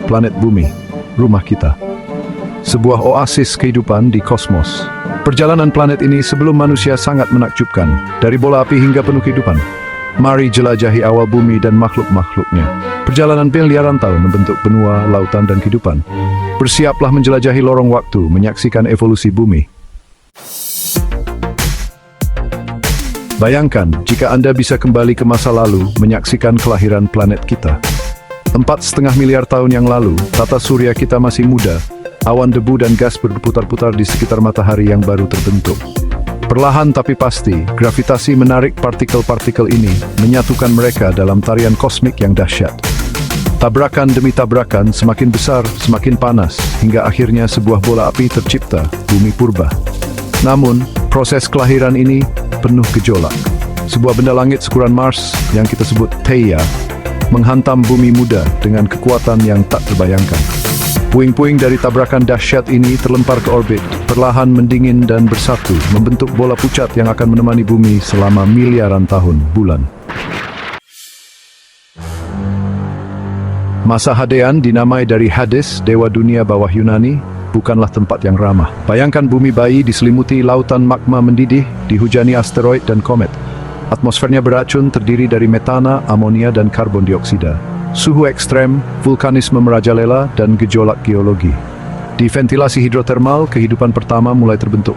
planet bumi, rumah kita. Sebuah oasis kehidupan di kosmos. Perjalanan planet ini sebelum manusia sangat menakjubkan, dari bola api hingga penuh kehidupan. Mari jelajahi awal bumi dan makhluk-makhluknya. Perjalanan miliaran tahun membentuk benua, lautan, dan kehidupan. Bersiaplah menjelajahi lorong waktu, menyaksikan evolusi bumi. Bayangkan jika Anda bisa kembali ke masa lalu menyaksikan kelahiran planet kita. 4,5 miliar tahun yang lalu, tata surya kita masih muda. Awan debu dan gas berputar-putar di sekitar matahari yang baru terbentuk. Perlahan tapi pasti, gravitasi menarik partikel-partikel ini, menyatukan mereka dalam tarian kosmik yang dahsyat. Tabrakan demi tabrakan semakin besar, semakin panas, hingga akhirnya sebuah bola api tercipta, bumi purba. Namun, proses kelahiran ini penuh gejolak. Sebuah benda langit seukuran Mars yang kita sebut Theia menghantam bumi muda dengan kekuatan yang tak terbayangkan. Puing-puing dari tabrakan dahsyat ini terlempar ke orbit, perlahan mendingin dan bersatu, membentuk bola pucat yang akan menemani bumi selama miliaran tahun bulan. Masa Hadean dinamai dari Hades, dewa dunia bawah Yunani, bukanlah tempat yang ramah. Bayangkan bumi bayi diselimuti lautan magma mendidih, dihujani asteroid dan komet. Atmosfernya beracun, terdiri dari metana, amonia, dan karbon dioksida. Suhu ekstrem, vulkanisme merajalela, dan gejolak geologi. Di ventilasi hidrotermal, kehidupan pertama mulai terbentuk.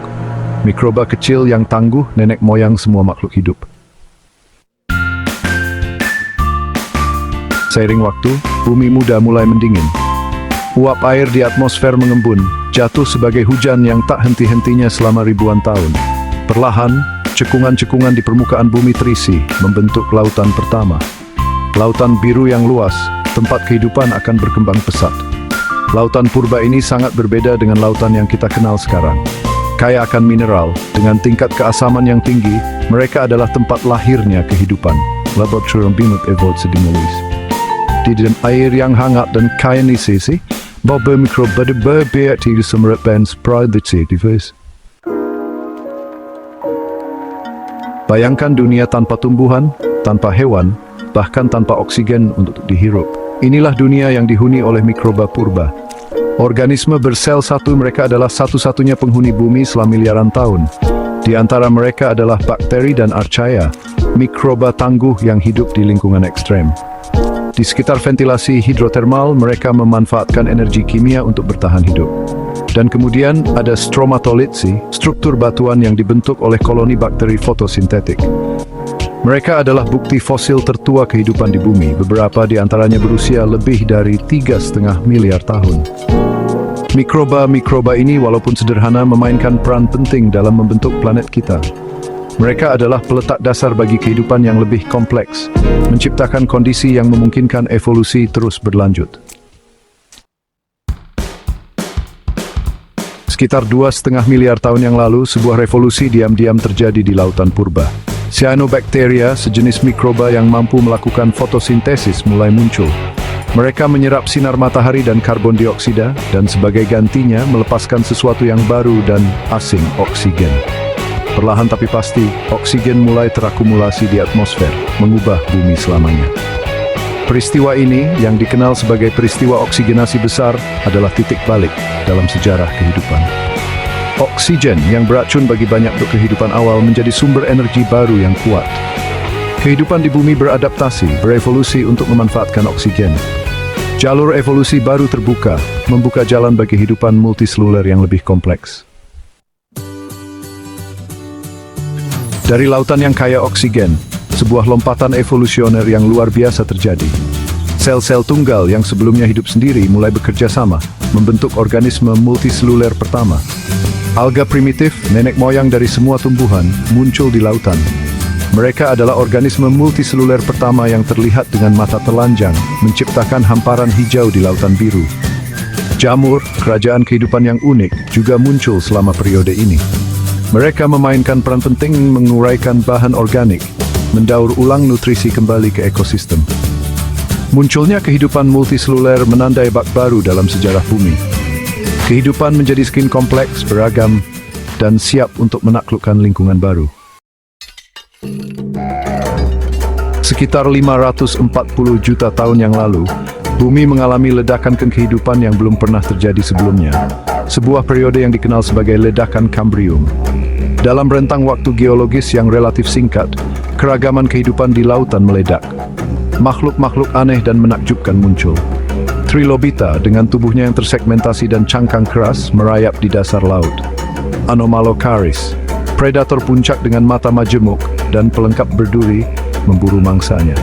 Mikroba kecil yang tangguh, nenek moyang semua makhluk hidup. Seiring waktu, bumi muda mulai mendingin. Uap air di atmosfer mengembun, jatuh sebagai hujan yang tak henti-hentinya selama ribuan tahun. Perlahan, cekungan-cekungan di permukaan bumi terisi, membentuk lautan pertama. Lautan biru yang luas, tempat kehidupan akan berkembang pesat. Lautan purba ini sangat berbeda dengan lautan yang kita kenal sekarang. Kaya akan mineral, dengan tingkat keasaman yang tinggi, mereka adalah tempat lahirnya kehidupan. Laboratorium Bimut Evolve Sedimolis. Di dalam air yang hangat dan kaya nutrisi, bahwa mikroba berbeda semerupakan produksi divers. Bayangkan dunia tanpa tumbuhan, tanpa hewan, bahkan tanpa oksigen untuk dihirup. Inilah dunia yang dihuni oleh mikroba purba. Organisme bersel satu, mereka adalah satu-satunya penghuni bumi selama miliaran tahun. Di antara mereka adalah bakteri dan archaea, mikroba tangguh yang hidup di lingkungan ekstrem. Di sekitar ventilasi hidrotermal, mereka memanfaatkan energi kimia untuk bertahan hidup. Dan kemudian ada stromatolitsi, struktur batuan yang dibentuk oleh koloni bakteri fotosintetik. Mereka adalah bukti fosil tertua kehidupan di bumi, beberapa di antaranya berusia lebih dari 3,5 miliar tahun. Mikroba-mikroba ini walaupun sederhana memainkan peran penting dalam membentuk planet kita. Mereka adalah peletak dasar bagi kehidupan yang lebih kompleks, menciptakan kondisi yang memungkinkan evolusi terus berlanjut. Sekitar 2,5 miliar tahun yang lalu, sebuah revolusi diam-diam terjadi di lautan purba. Cyanobacteria, sejenis mikroba yang mampu melakukan fotosintesis, mulai muncul. Mereka menyerap sinar matahari dan karbon dioksida, dan sebagai gantinya melepaskan sesuatu yang baru dan asing, oksigen. Perlahan tapi pasti, oksigen mulai terakumulasi di atmosfer, mengubah bumi selamanya. Peristiwa ini, yang dikenal sebagai peristiwa oksigenasi besar, adalah titik balik dalam sejarah kehidupan. Oksigen yang beracun bagi banyak kehidupan awal menjadi sumber energi baru yang kuat. Kehidupan di bumi beradaptasi, berevolusi untuk memanfaatkan oksigen. Jalur evolusi baru terbuka, membuka jalan bagi kehidupan multiseluler yang lebih kompleks. Dari lautan yang kaya oksigen, sebuah lompatan evolusioner yang luar biasa terjadi. Sel-sel tunggal yang sebelumnya hidup sendiri mulai bekerja sama, membentuk organisme multiseluler pertama. Alga primitif, nenek moyang dari semua tumbuhan, muncul di lautan. Mereka adalah organisme multiseluler pertama yang terlihat dengan mata telanjang, menciptakan hamparan hijau di lautan biru. Jamur, kerajaan kehidupan yang unik, juga muncul selama periode ini. Mereka memainkan peran penting menguraikan bahan organik, mendaur ulang nutrisi kembali ke ekosistem. Munculnya kehidupan multiseluler menandai bab baru dalam sejarah bumi. Kehidupan menjadi semakin kompleks, beragam, dan siap untuk menaklukkan lingkungan baru. Sekitar 540 juta tahun yang lalu, Bumi mengalami ledakan kehidupan yang belum pernah terjadi sebelumnya. Sebuah periode yang dikenal sebagai ledakan Kambrium. Dalam rentang waktu geologis yang relatif singkat, keragaman kehidupan di lautan meledak. Makhluk-makhluk aneh dan menakjubkan muncul. Trilobita dengan tubuhnya yang tersegmentasi dan cangkang keras merayap di dasar laut. Anomalocaris, predator puncak dengan mata majemuk dan pelengkap berduri, memburu mangsanya.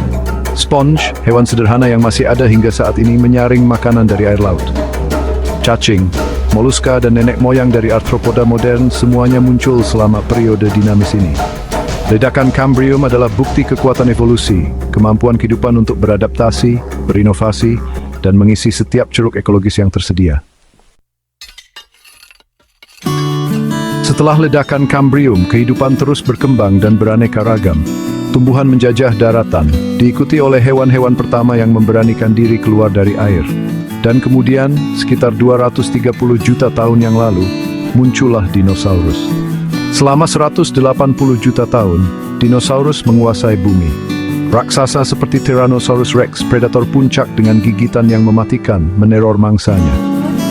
Sponge, hewan sederhana yang masih ada hingga saat ini menyaring makanan dari air laut. Cacing, moluska dan nenek moyang dari arthropoda modern semuanya muncul selama periode dinamis ini. Ledakan Kambrium adalah bukti kekuatan evolusi, kemampuan kehidupan untuk beradaptasi, berinovasi, dan mengisi setiap ceruk ekologis yang tersedia. Setelah ledakan Kambrium, kehidupan terus berkembang dan beraneka ragam. Tumbuhan menjajah daratan, diikuti oleh hewan-hewan pertama yang memberanikan diri keluar dari air. Dan kemudian, sekitar 230 juta tahun yang lalu, muncullah dinosaurus. Selama 180 juta tahun, dinosaurus menguasai bumi. Raksasa seperti Tyrannosaurus Rex, predator puncak dengan gigitan yang mematikan, meneror mangsanya.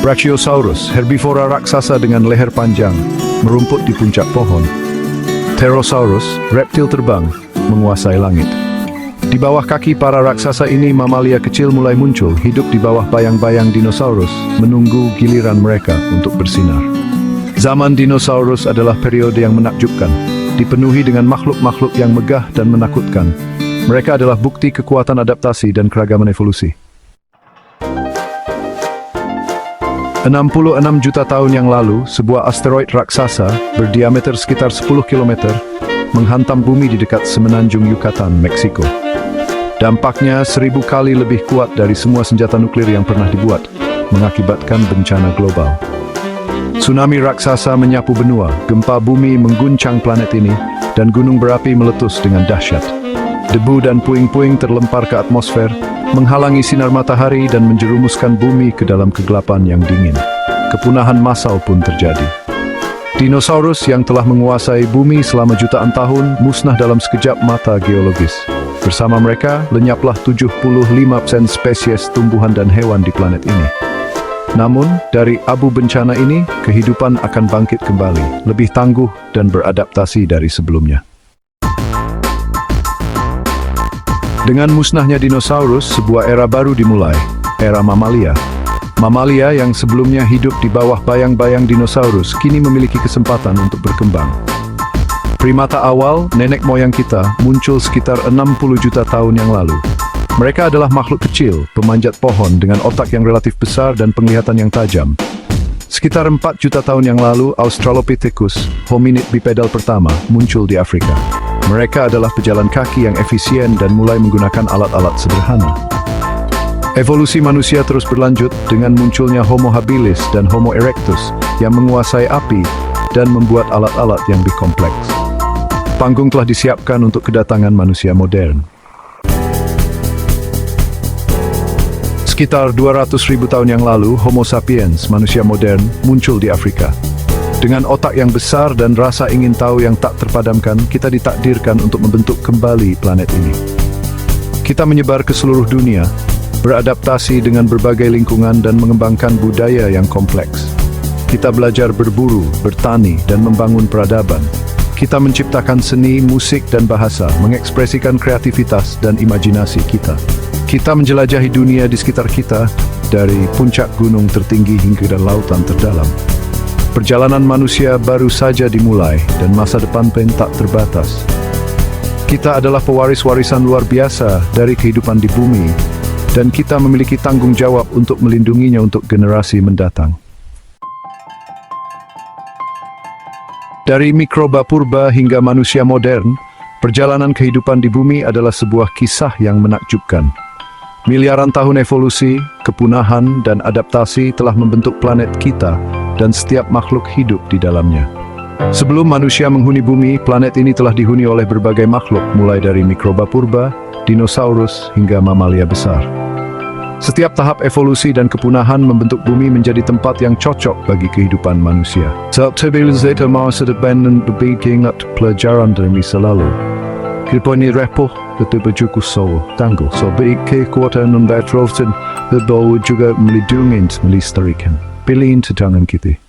Brachiosaurus, herbivora raksasa dengan leher panjang, merumput di puncak pohon. Pterosaurus, reptil terbang, menguasai langit. Di bawah kaki para raksasa ini, mamalia kecil mulai muncul, hidup di bawah bayang-bayang dinosaurus, menunggu giliran mereka untuk bersinar. Zaman dinosaurus adalah periode yang menakjubkan, dipenuhi dengan makhluk-makhluk yang megah dan menakutkan. Mereka adalah bukti kekuatan adaptasi dan keragaman evolusi. 66 juta tahun yang lalu, sebuah asteroid raksasa berdiameter sekitar 10 km menghantam bumi di dekat semenanjung Yucatan, Meksiko. Dampaknya 1000 kali lebih kuat dari semua senjata nuklir yang pernah dibuat, mengakibatkan bencana global. Tsunami raksasa menyapu benua, gempa bumi mengguncang planet ini, dan gunung berapi meletus dengan dahsyat. Debu dan puing-puing terlempar ke atmosfer, menghalangi sinar matahari dan menjerumuskan bumi ke dalam kegelapan yang dingin. Kepunahan massal pun terjadi. Dinosaurus yang telah menguasai bumi selama jutaan tahun musnah dalam sekejap mata geologis. Bersama mereka, lenyaplah 75% spesies tumbuhan dan hewan di planet ini. Namun, dari abu bencana ini, kehidupan akan bangkit kembali, lebih tangguh dan beradaptasi dari sebelumnya. Dengan musnahnya dinosaurus, sebuah era baru dimulai, era mamalia. Mamalia yang sebelumnya hidup di bawah bayang-bayang dinosaurus kini memiliki kesempatan untuk berkembang. Primata awal, nenek moyang kita, muncul sekitar 60 juta tahun yang lalu. Mereka adalah makhluk kecil, pemanjat pohon dengan otak yang relatif besar dan penglihatan yang tajam. Sekitar 4 juta tahun yang lalu, Australopithecus, hominid bipedal pertama, muncul di Afrika. Mereka adalah pejalan kaki yang efisien dan mulai menggunakan alat-alat sederhana. Evolusi manusia terus berlanjut dengan munculnya Homo habilis dan Homo erectus yang menguasai api dan membuat alat-alat yang lebih kompleks. Panggung telah disiapkan untuk kedatangan manusia modern. Sekitar 200.000 tahun yang lalu, Homo sapiens, manusia modern, muncul di Afrika. Dengan otak yang besar dan rasa ingin tahu yang tak terpadamkan, kita ditakdirkan untuk membentuk kembali planet ini. Kita menyebar ke seluruh dunia, beradaptasi dengan berbagai lingkungan dan mengembangkan budaya yang kompleks. Kita belajar berburu, bertani, dan membangun peradaban. Kita menciptakan seni, musik, dan bahasa, mengekspresikan kreativitas dan imajinasi kita. Kita menjelajahi dunia di sekitar kita, dari puncak gunung tertinggi hingga lautan terdalam. Perjalanan manusia baru saja dimulai, dan masa depan pun tak terbatas. Kita adalah pewaris warisan luar biasa dari kehidupan di bumi, dan kita memiliki tanggung jawab untuk melindunginya untuk generasi mendatang. Dari mikroba purba hingga manusia modern, perjalanan kehidupan di bumi adalah sebuah kisah yang menakjubkan. Miliaran tahun evolusi, kepunahan, dan adaptasi telah membentuk planet kita dan setiap makhluk hidup di dalamnya. Sebelum manusia menghuni bumi, planet ini telah dihuni oleh berbagai makhluk, mulai dari mikroba purba, dinosaurus, hingga mamalia besar. Setiap tahap evolusi dan kepunahan membentuk bumi menjadi tempat yang cocok bagi kehidupan manusia. Saat civilizator masa depan berbicara pelajaran dari masa lalu. Hidup ini repoh, tetapi cukup tangguh. So, baik kekuatan dan terosan, berbau juga melindungi, melestarikan. Pilihin tangan kita.